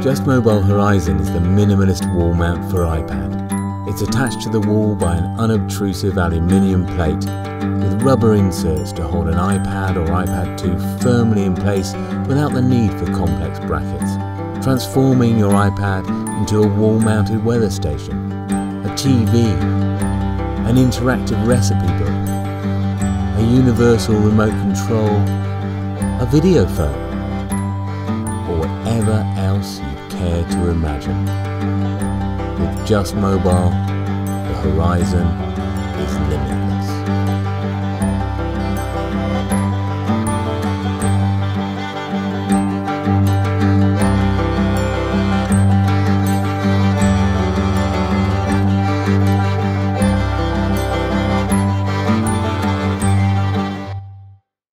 Just Mobile Horizon is the minimalist wall mount for iPad. It's attached to the wall by an unobtrusive aluminium plate with rubber inserts to hold an iPad or iPad 2 firmly in place without the need for complex brackets, transforming your iPad into a wall-mounted weather station, a TV, an interactive recipe book, a universal remote control, a video phone, or whatever else you care to imagine. With Just Mobile, the horizon is limitless.